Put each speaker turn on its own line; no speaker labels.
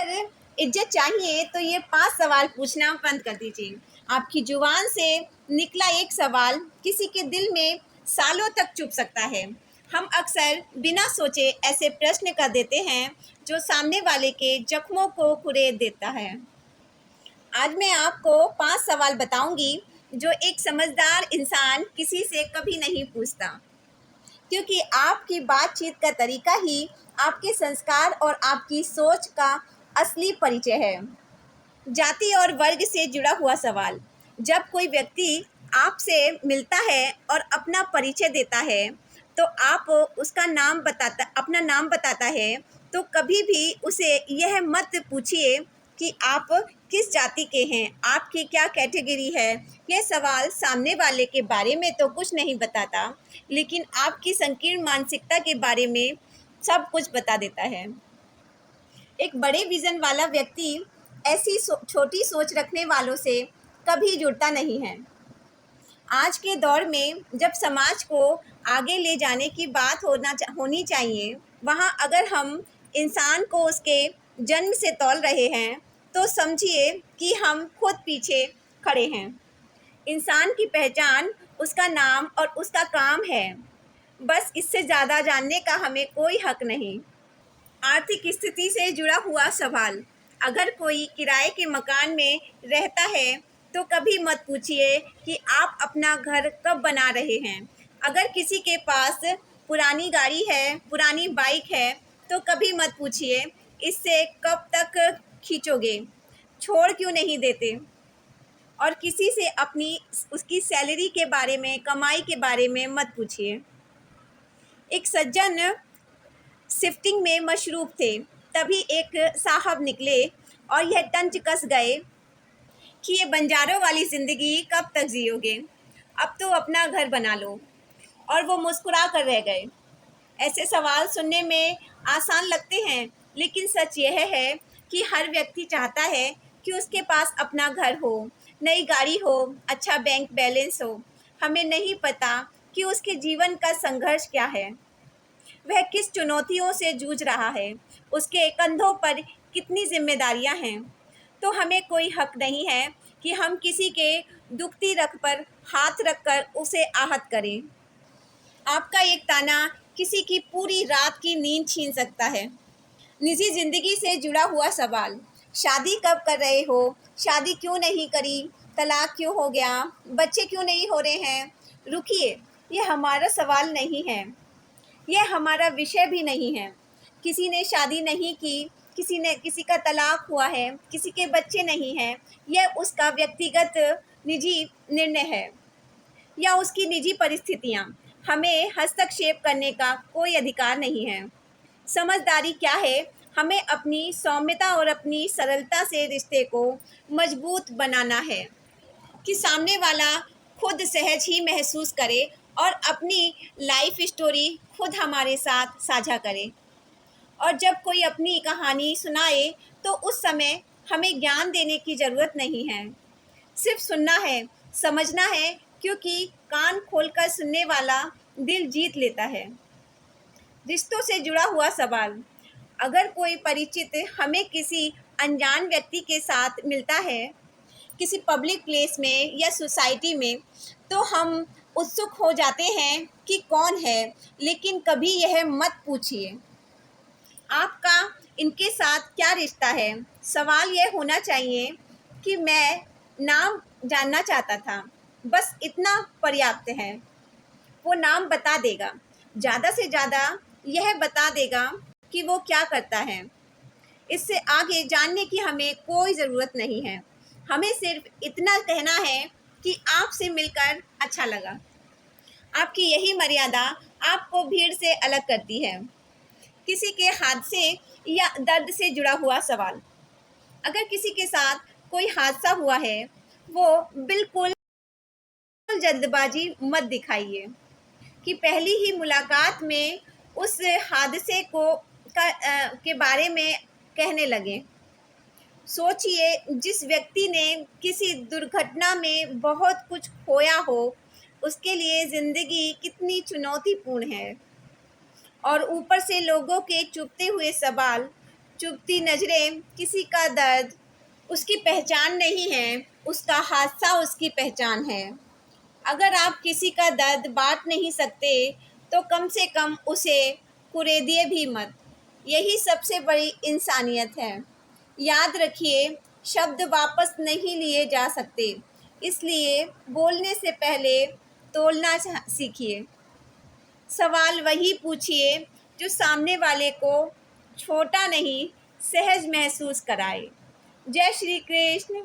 अगर इज्जत चाहिए तो ये 5 सवाल पूछना बंद कर दीजिए। आपकी जुबान से निकला एक सवाल किसी के दिल में सालों तक चुभ सकता है। हम अक्सर बिना सोचे ऐसे प्रश्न कर देते हैं जो सामने वाले के जख्मों को कुरेद देता है। आज मैं आपको 5 सवाल बताऊंगी जो एक समझदार इंसान किसी से कभी नहीं पूछता, क्योंकि आपकी बातचीत का तरीका ही आपके संस्कार और आपकी सोच का असली परिचय है। जाति और वर्ग से जुड़ा हुआ सवाल। जब कोई व्यक्ति आपसे मिलता है और अपना परिचय देता है, तो आप उसका नाम बताता अपना नाम बताता है, तो कभी भी उसे यह मत पूछिए कि आप किस जाति के हैं, आपकी क्या कैटेगरी है। यह सवाल सामने वाले के बारे में तो कुछ नहीं बताता, लेकिन आपकी संकीर्ण मानसिकता के बारे में सब कुछ बता देता है। एक बड़े विजन वाला व्यक्ति ऐसी छोटी सोच रखने वालों से कभी जुड़ता नहीं है। आज के दौर में जब समाज को आगे ले जाने की बात होनी चाहिए, वहाँ अगर हम इंसान को उसके जन्म से तौल रहे हैं, तो समझिए कि हम खुद पीछे खड़े हैं। इंसान की पहचान उसका नाम और उसका काम है। बस इससे ज़्यादा जानने का हमें कोई हक नहीं। आर्थिक स्थिति से जुड़ा हुआ सवाल। अगर कोई किराए के मकान में रहता है, तो कभी मत पूछिए कि आप अपना घर कब बना रहे हैं। अगर किसी के पास पुरानी गाड़ी है, पुरानी बाइक है, तो कभी मत पूछिए इससे कब तक खींचोगे, छोड़ क्यों नहीं देते। और किसी से अपनी उसकी सैलरी के बारे में, कमाई के बारे में मत पूछिए। एक सज्जन शिफ्टिंग में मशरूफ़ थे, तभी एक साहब निकले और यह तंज कस गए कि ये बंजारों वाली ज़िंदगी कब तक जियोगे, अब तो अपना घर बना लो। और वो मुस्कुरा कर रह गए। ऐसे सवाल सुनने में आसान लगते हैं, लेकिन सच यह है कि हर व्यक्ति चाहता है कि उसके पास अपना घर हो, नई गाड़ी हो, अच्छा बैंक बैलेंस हो। हमें नहीं पता कि उसके जीवन का संघर्ष क्या है, वह किस चुनौतियों से जूझ रहा है, उसके कंधों पर कितनी जिम्मेदारियां हैं। तो हमें कोई हक नहीं है कि हम किसी के दुखती रग पर हाथ रखकर उसे आहत करें। आपका एक ताना किसी की पूरी रात की नींद छीन सकता है। निजी ज़िंदगी से जुड़ा हुआ सवाल। शादी कब कर रहे हो? शादी क्यों नहीं करी? तलाक क्यों हो गया? बच्चे क्यों नहीं हो रहे हैं? रुकिए, ये हमारा सवाल नहीं है, यह हमारा विषय भी नहीं है। किसी ने शादी नहीं की, किसी का तलाक हुआ है, किसी के बच्चे नहीं हैं, यह उसका व्यक्तिगत निजी निर्णय है या उसकी निजी परिस्थितियाँ। हमें हस्तक्षेप करने का कोई अधिकार नहीं है। समझदारी क्या है? हमें अपनी सौम्यता और अपनी सरलता से रिश्ते को मजबूत बनाना है कि सामने वाला खुद सहज ही महसूस करे और अपनी लाइफ स्टोरी खुद हमारे साथ साझा करे। और जब कोई अपनी कहानी सुनाए, तो उस समय हमें ज्ञान देने की ज़रूरत नहीं है, सिर्फ सुनना है, समझना है, क्योंकि कान खोलकर सुनने वाला दिल जीत लेता है। रिश्तों से जुड़ा हुआ सवाल। अगर कोई परिचित हमें किसी अनजान व्यक्ति के साथ मिलता है, किसी पब्लिक प्लेस में या सोसाइटी में, तो हम उत्सुक हो जाते हैं कि कौन है, लेकिन कभी यह मत पूछिए आपका इनके साथ क्या रिश्ता है। सवाल यह होना चाहिए कि मैं नाम जानना चाहता था, बस इतना पर्याप्त है। वो नाम बता देगा, ज़्यादा से ज़्यादा यह बता देगा कि वो क्या करता है। इससे आगे जानने की हमें कोई ज़रूरत नहीं है। हमें सिर्फ इतना कहना है कि आपसे मिलकर अच्छा लगा। आपकी यही मर्यादा आपको भीड़ से अलग करती है। किसी के हादसे या दर्द से जुड़ा हुआ सवाल। अगर किसी के साथ कोई हादसा हुआ है, वो बिल्कुल जल्दबाजी मत दिखाइए कि पहली ही मुलाकात में उस हादसे के बारे में कहने लगे। सोचिए, जिस व्यक्ति ने किसी दुर्घटना में बहुत कुछ खोया हो, उसके लिए ज़िंदगी कितनी चुनौतीपूर्ण है। और ऊपर से लोगों के चुभते हुए सवाल, चुभती नज़रें किसी का दर्द उसकी पहचान नहीं है, उसका हादसा उसकी पहचान है। अगर आप किसी का दर्द बाँट नहीं सकते, तो कम से कम उसे कुरेदिए भी मत। यही सबसे बड़ी इंसानियत है। याद रखिए, शब्द वापस नहीं लिए जा सकते, इसलिए बोलने से पहले तोलना सीखिए। सवाल वही पूछिए जो सामने वाले को छोटा नहीं, सहज महसूस कराए। जय श्री कृष्ण।